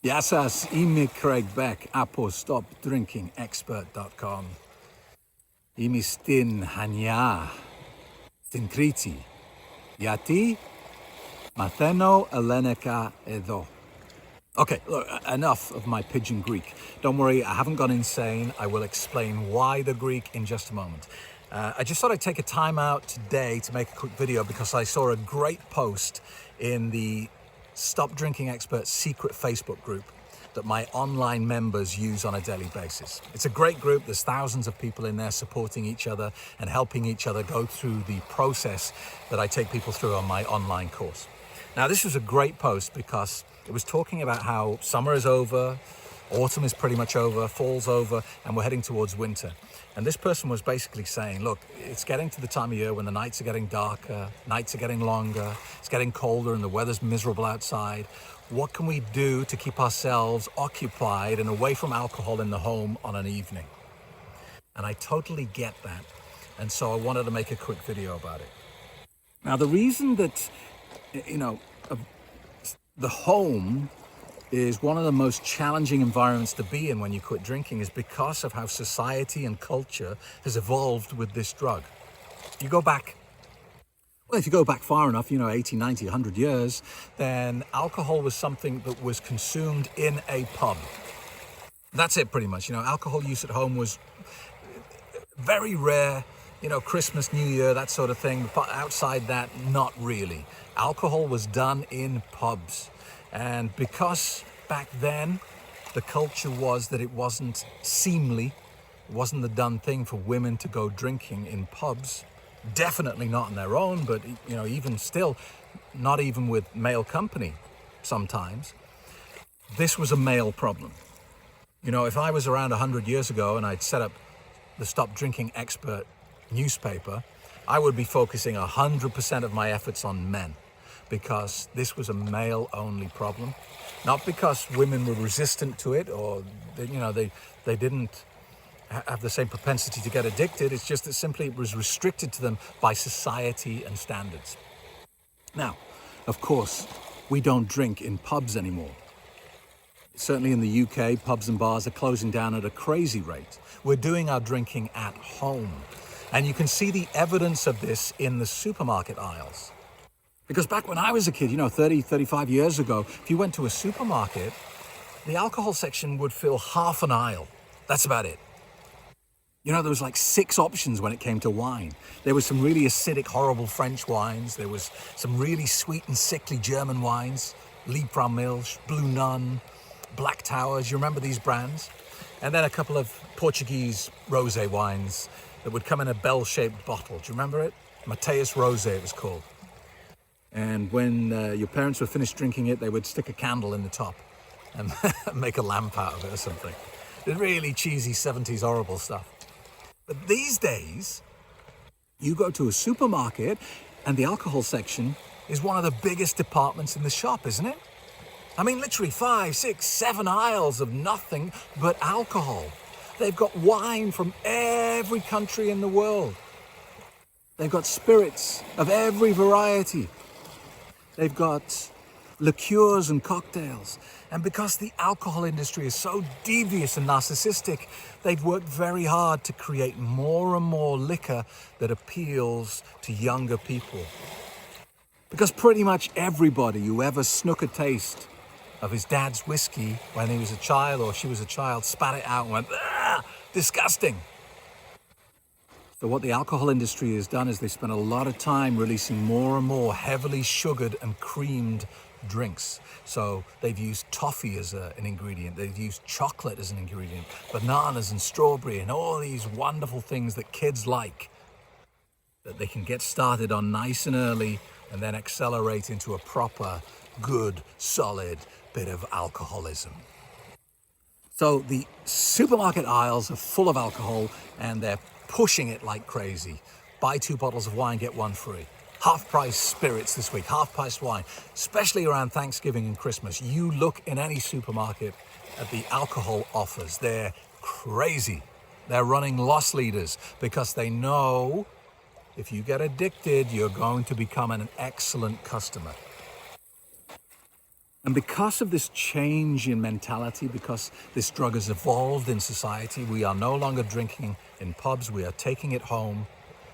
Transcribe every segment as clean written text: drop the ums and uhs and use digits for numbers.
Yassas imi Craig Beck apo stopdrinkingexpert.com. Imi stin hanya stin kriti. Yati matheno eleneka edo. Okay, look, enough of my pidgin Greek. Don't worry, I haven't gone insane. I will explain why the Greek in just a moment. I just thought I'd take a time out today to make a quick video because I saw a great post in the Stop Drinking Expert secret Facebook group that my online members use on a daily basis. It's a great group. There's thousands of people in there supporting each other and helping each other go through the process that I take people through on my online course. Now, this was a great post because it was talking about how summer is over, autumn is pretty much over, fall's over, and we're heading towards winter. And this person was basically saying, look, it's getting to the time of year when the nights are getting darker, nights are getting longer, it's getting colder and the weather's miserable outside. What can we do to keep ourselves occupied and away from alcohol in the home on an evening? And I totally get that. And so I wanted to make a quick video about it. Now, the reason that, the home is one of the most challenging environments to be in when you quit drinking is because of how society and culture has evolved with this drug. If you go back far enough, 80, 90, 100 years, then alcohol was something that was consumed in a pub. That's it pretty much. Alcohol use at home was very rare, Christmas, New Year, that sort of thing. But outside that, not really. Alcohol was done in pubs. And because back then the culture was that it wasn't seemly, it wasn't the done thing for women to go drinking in pubs, definitely not on their own, but even still, not even with male company sometimes, this was a male problem. If I was around 100 years ago and I'd set up the Stop Drinking Expert newspaper, I would be focusing 100% of my efforts on men, because this was a male-only problem. Not because women were resistant to it or, they didn't have the same propensity to get addicted. It's just that simply it was restricted to them by society and standards. Now, of course, we don't drink in pubs anymore. Certainly in the UK, pubs and bars are closing down at a crazy rate. We're doing our drinking at home. And you can see the evidence of this in the supermarket aisles. Because back when I was a kid, 30, 35 years ago, if you went to a supermarket, the alcohol section would fill half an aisle. That's about it. There was like 6 options when it came to wine. There was some really acidic, horrible French wines. There was some really sweet and sickly German wines. Liebfraumilch, Blue Nun, Black Towers. You remember these brands? And then a couple of Portuguese rosé wines that would come in a bell-shaped bottle. Do you remember it? Mateus Rosé it was called. And when your parents were finished drinking it, they would stick a candle in the top and make a lamp out of it or something. The really cheesy 70s horrible stuff. But these days, you go to a supermarket and the alcohol section is one of the biggest departments in the shop, isn't it? I mean, literally 5, 6, 7 aisles of nothing but alcohol. They've got wine from every country in the world. They've got spirits of every variety. They've got liqueurs and cocktails. And because the alcohol industry is so devious and narcissistic, they've worked very hard to create more and more liquor that appeals to younger people. Because pretty much everybody who ever snook a taste of his dad's whiskey when he was a child or she was a child spat it out and went, "Ah, disgusting." So what the alcohol industry has done is they spent a lot of time releasing more and more heavily sugared and creamed drinks. So they've used toffee as an ingredient. They've used chocolate as an ingredient, bananas and strawberry and all these wonderful things that kids like, that they can get started on nice and early and then accelerate into a proper, good, solid bit of alcoholism. So the supermarket aisles are full of alcohol and they're pushing it like crazy. Buy 2 bottles of wine, get 1 free. Half-price spirits this week, half-price wine, especially around Thanksgiving and Christmas. You look in any supermarket at the alcohol offers. They're crazy. They're running loss leaders because they know if you get addicted, you're going to become an excellent customer. And because of this change in mentality, because this drug has evolved in society, we are no longer drinking in pubs, we are taking it home,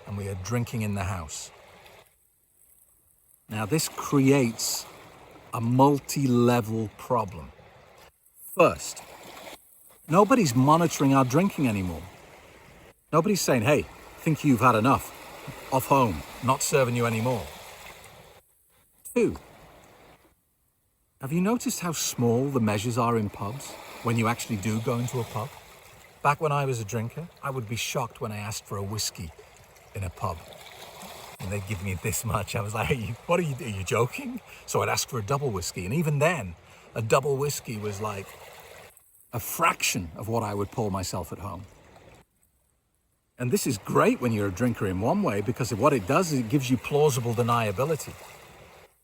and we are drinking in the house. Now, this creates a multi-level problem. First, nobody's monitoring our drinking anymore. Nobody's saying, hey, think you've had enough. Off home, not serving you anymore. Two, have you noticed how small the measures are in pubs when you actually do go into a pub? Back when I was a drinker, I would be shocked when I asked for a whiskey in a pub. And they'd give me this much. I was like, hey, what are you joking? So I'd ask for a double whiskey. And even then, a double whiskey was like a fraction of what I would pour myself at home. And this is great when you're a drinker in one way, because what it does is it gives you plausible deniability.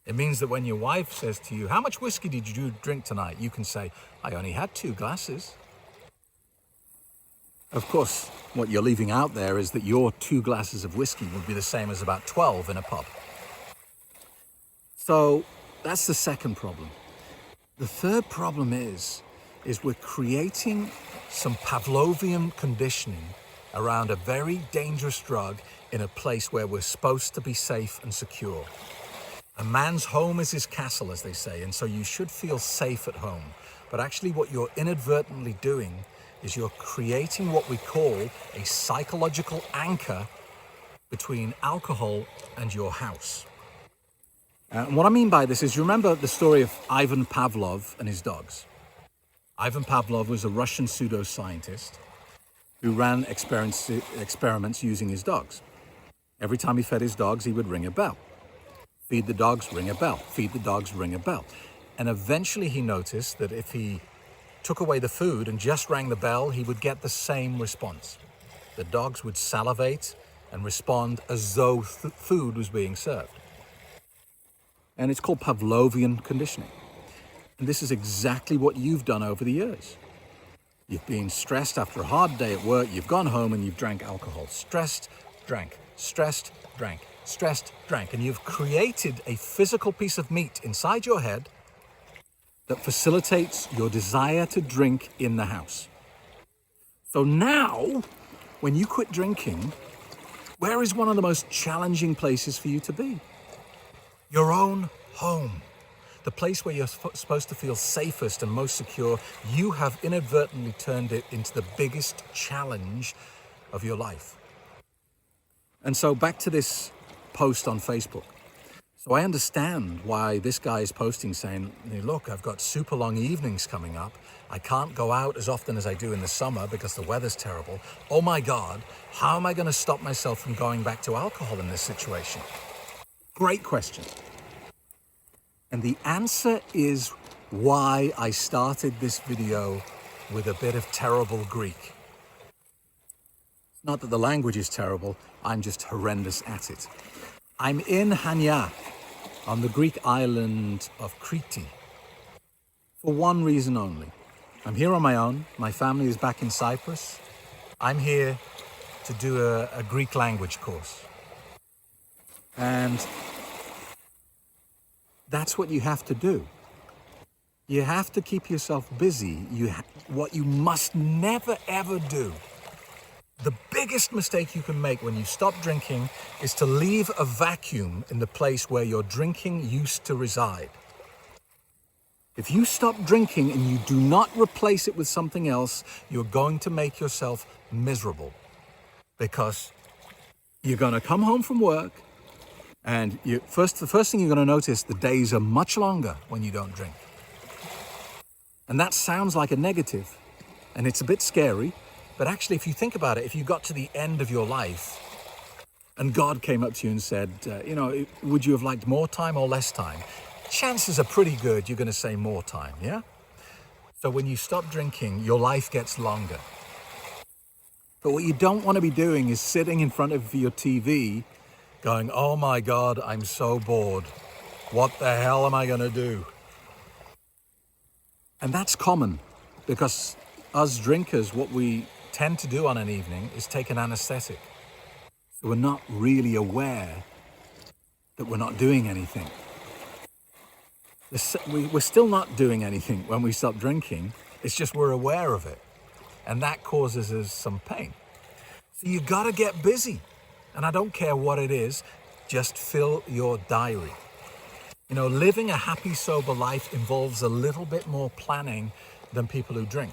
It means that when your wife says to you, how much whiskey did you drink tonight? You can say, I only had 2 glasses. Of course, what you're leaving out there is that your 2 glasses of whiskey would be the same as about 12 in a pub. So that's the second problem. The third problem is we're creating some Pavlovian conditioning around a very dangerous drug in a place where we're supposed to be safe and secure. A man's home is his castle, as they say, and so you should feel safe at home. But actually what you're inadvertently doing is you're creating what we call a psychological anchor between alcohol and your house. And what I mean by this is, you remember the story of Ivan Pavlov and his dogs. Ivan Pavlov was a Russian pseudoscientist who ran experiments using his dogs. Every time he fed his dogs, he would ring a bell. Feed the dogs, ring a bell. Feed the dogs, ring a bell. And eventually he noticed that if he took away the food and just rang the bell, he would get the same response. The dogs would salivate and respond as though food was being served. And it's called Pavlovian conditioning. And this is exactly what you've done over the years. You've been stressed after a hard day at work, you've gone home and you've drank alcohol. Stressed, drank. Stressed, drank. Stressed, drank. And you've created a physical piece of meat inside your head that facilitates your desire to drink in the house. So now, when you quit drinking, where is one of the most challenging places for you to be? Your own home. The place where you're supposed to feel safest and most secure. You have inadvertently turned it into the biggest challenge of your life. And so back to this post on Facebook. So I understand why this guy is posting saying, look, I've got super long evenings coming up. I can't go out as often as I do in the summer because the weather's terrible. Oh my God, how am I going to stop myself from going back to alcohol in this situation? Great question. And the answer is why I started this video with a bit of terrible Greek. Not that the language is terrible, I'm just horrendous at it. I'm in Hania, on the Greek island of Crete, for one reason only. I'm here on my own, my family is back in Cyprus. I'm here to do a Greek language course. And that's what you have to do. You have to keep yourself busy. What you must never ever do, the biggest mistake you can make when you stop drinking, is to leave a vacuum in the place where your drinking used to reside. If you stop drinking and you do not replace it with something else, you're going to make yourself miserable. Because you're going to come home from work, and the first thing you're going to notice, the days are much longer when you don't drink. And that sounds like a negative, and it's a bit scary, but actually if you think about it, if you got to the end of your life and God came up to you and said, would you have liked more time or less time? Chances are pretty good you're going to say more time, yeah? So when you stop drinking, your life gets longer. But what you don't want to be doing is sitting in front of your TV going, oh my God, I'm so bored. What the hell am I going to do? And that's common because us drinkers, what we tend to do on an evening is take an anesthetic. So we're not really aware that we're not doing anything. We're still not doing anything when we stop drinking. It's just we're aware of it. And that causes us some pain. So you gotta get busy. And I don't care what it is, just fill your diary. You know, living a happy, sober life involves a little bit more planning than people who drink,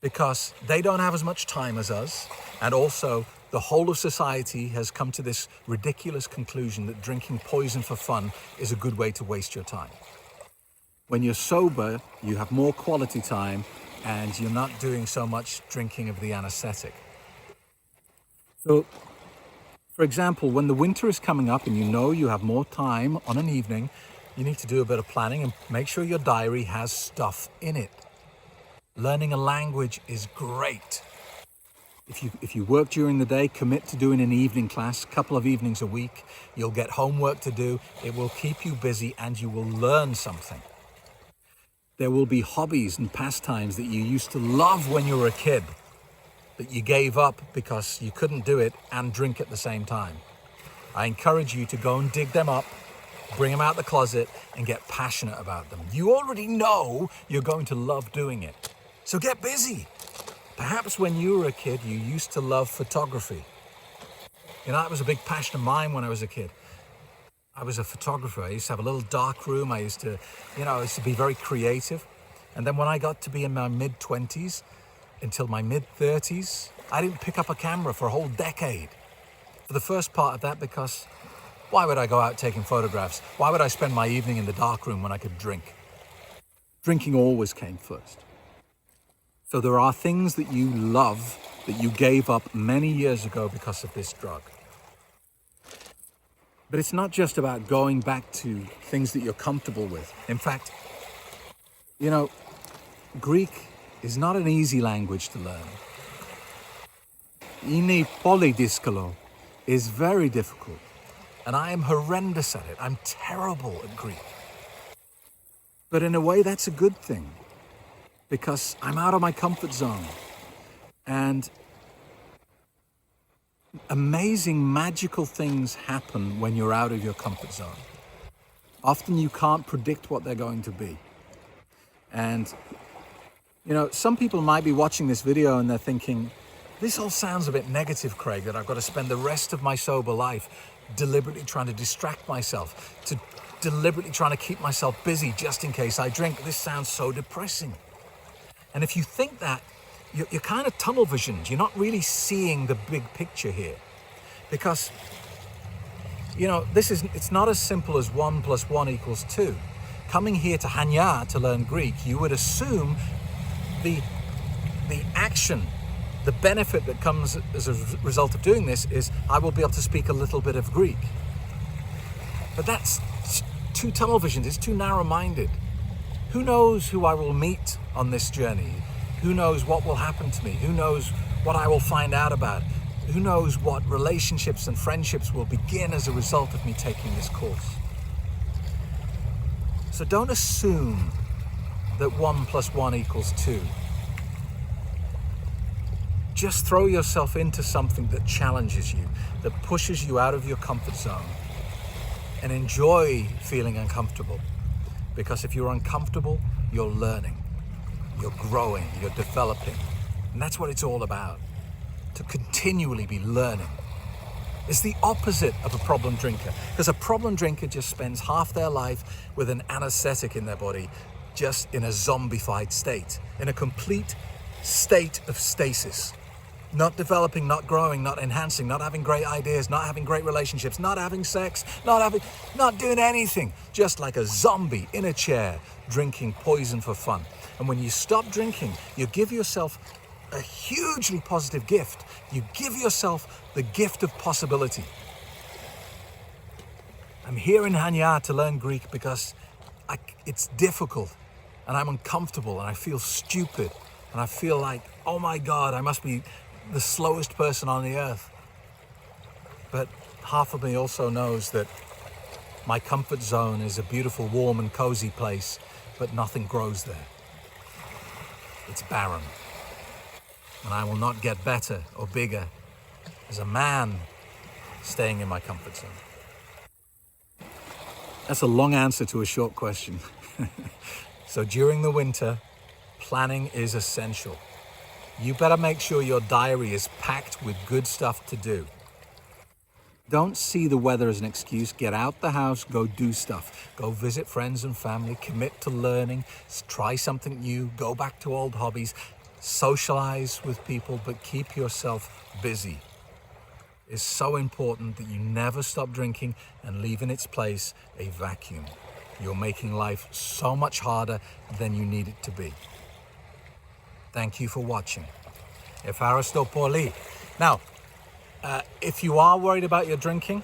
because they don't have as much time as us. And also, the whole of society has come to this ridiculous conclusion that drinking poison for fun is a good way to waste your time. When you're sober, you have more quality time and you're not doing so much drinking of the anesthetic. So, for example, when the winter is coming up and you know you have more time on an evening, you need to do a bit of planning and make sure your diary has stuff in it. Learning a language is great. If you work during the day, commit to doing an evening class, a couple of evenings a week. You'll get homework to do. It will keep you busy and you will learn something. There will be hobbies and pastimes that you used to love when you were a kid that you gave up because you couldn't do it and drink at the same time. I encourage you to go and dig them up, bring them out the closet and get passionate about them. You already know you're going to love doing it. So get busy. Perhaps when you were a kid, you used to love photography. You know, that was a big passion of mine when I was a kid. I was a photographer. I used to have a little dark room. I used to be very creative. And then when I got to be in my mid-20s until my mid-30s, I didn't pick up a camera for a whole decade. For the first part of that, because why would I go out taking photographs? Why would I spend my evening in the dark room when I could drink? Drinking always came first. So there are things that you love that you gave up many years ago because of this drug. But it's not just about going back to things that you're comfortable with. In fact, you know, Greek is not an easy language to learn. Ini polydyskalo is very difficult. And I am horrendous at it. I'm terrible at Greek. But in a way, that's a good thing, because I'm out of my comfort zone. And amazing, magical things happen when you're out of your comfort zone. Often you can't predict what they're going to be. And, you know, some people might be watching this video and they're thinking, this all sounds a bit negative, Craig, that I've got to spend the rest of my sober life deliberately trying to distract myself, to deliberately trying to keep myself busy just in case I drink. This sounds so depressing. And if you think that, you're kind of tunnel visioned. You're not really seeing the big picture here. Because, you know, it's not as simple as 1 + 1 = 2. Coming here to Hanya to learn Greek, you would assume the action, the benefit that comes as a result of doing this is I will be able to speak a little bit of Greek. But that's too tunnel visioned, it's too narrow-minded. Who knows who I will meet on this journey? Who knows what will happen to me? Who knows what I will find out about? Who knows what relationships and friendships will begin as a result of me taking this course? So don't assume that 1 + 1 = 2. Just throw yourself into something that challenges you, that pushes you out of your comfort zone, and enjoy feeling uncomfortable. Because if you're uncomfortable, you're learning, you're growing, you're developing. And that's what it's all about, to continually be learning. It's the opposite of a problem drinker, because a problem drinker just spends half their life with an anesthetic in their body, just in a zombified state, in a complete state of stasis. Not developing, not growing, not enhancing, not having great ideas, not having great relationships, not having sex, not doing anything. Just like a zombie in a chair, drinking poison for fun. And when you stop drinking, you give yourself a hugely positive gift. You give yourself the gift of possibility. I'm here in Hanya to learn Greek because it's difficult and I'm uncomfortable and I feel stupid and I feel like, oh my God, I must be the slowest person on the earth. But half of me also knows that my comfort zone is a beautiful, warm and cozy place, but nothing grows there. It's barren. And I will not get better or bigger as a man staying in my comfort zone. That's a long answer to a short question. So during the winter, planning is essential. You better make sure your diary is packed with good stuff to do. Don't see the weather as an excuse. Get out the house, go do stuff. Go visit friends and family, commit to learning, try something new, go back to old hobbies, socialize with people, but keep yourself busy. It's so important that you never stop drinking and leave in its place a vacuum. You're making life so much harder than you need it to be. Thank you for watching. Ευχαριστώ πολύ. Now, if you are worried about your drinking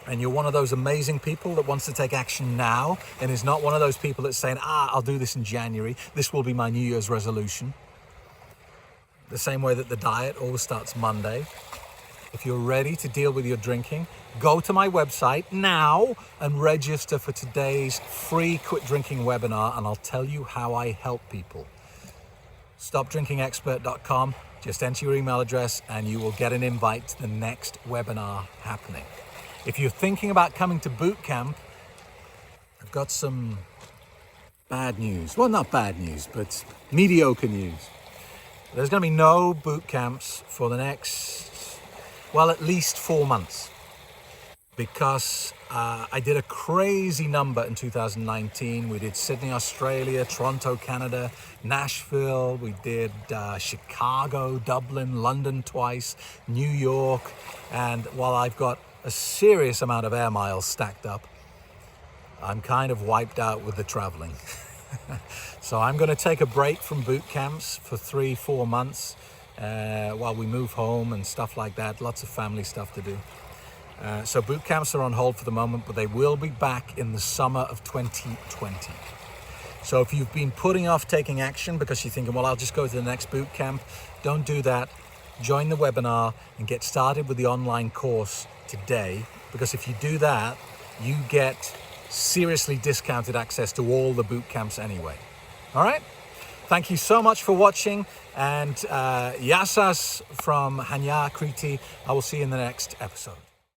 and you're one of those amazing people that wants to take action now and is not one of those people that's saying, I'll do this in January, this will be my New Year's resolution, the same way that the diet always starts Monday. If you're ready to deal with your drinking, go to my website now and register for today's free Quit Drinking webinar, and I'll tell you how I help people. StopDrinkingExpert.com. Just enter your email address and you will get an invite to the next webinar happening. If you're thinking about coming to boot camp, I've got some bad news. Well, not bad news, but mediocre news. There's going to be no boot camps for the next, well, at least 4 months, because I did a crazy number in 2019. We did Sydney, Australia, Toronto, Canada, Nashville. We did Chicago, Dublin, London twice, New York. And while I've got a serious amount of air miles stacked up, I'm kind of wiped out with the traveling. So I'm going to take a break from boot camps for 3-4 months while we move home and stuff like that. Lots of family stuff to do. So boot camps are on hold for the moment, but they will be back in the summer of 2020. So if you've been putting off taking action because you're thinking, well, I'll just go to the next boot camp, don't do that. Join the webinar and get started with the online course today, because if you do that, you get seriously discounted access to all the boot camps anyway. All right? Thank you so much for watching, and Yasas from Hanya Kriti. I will see you in the next episode.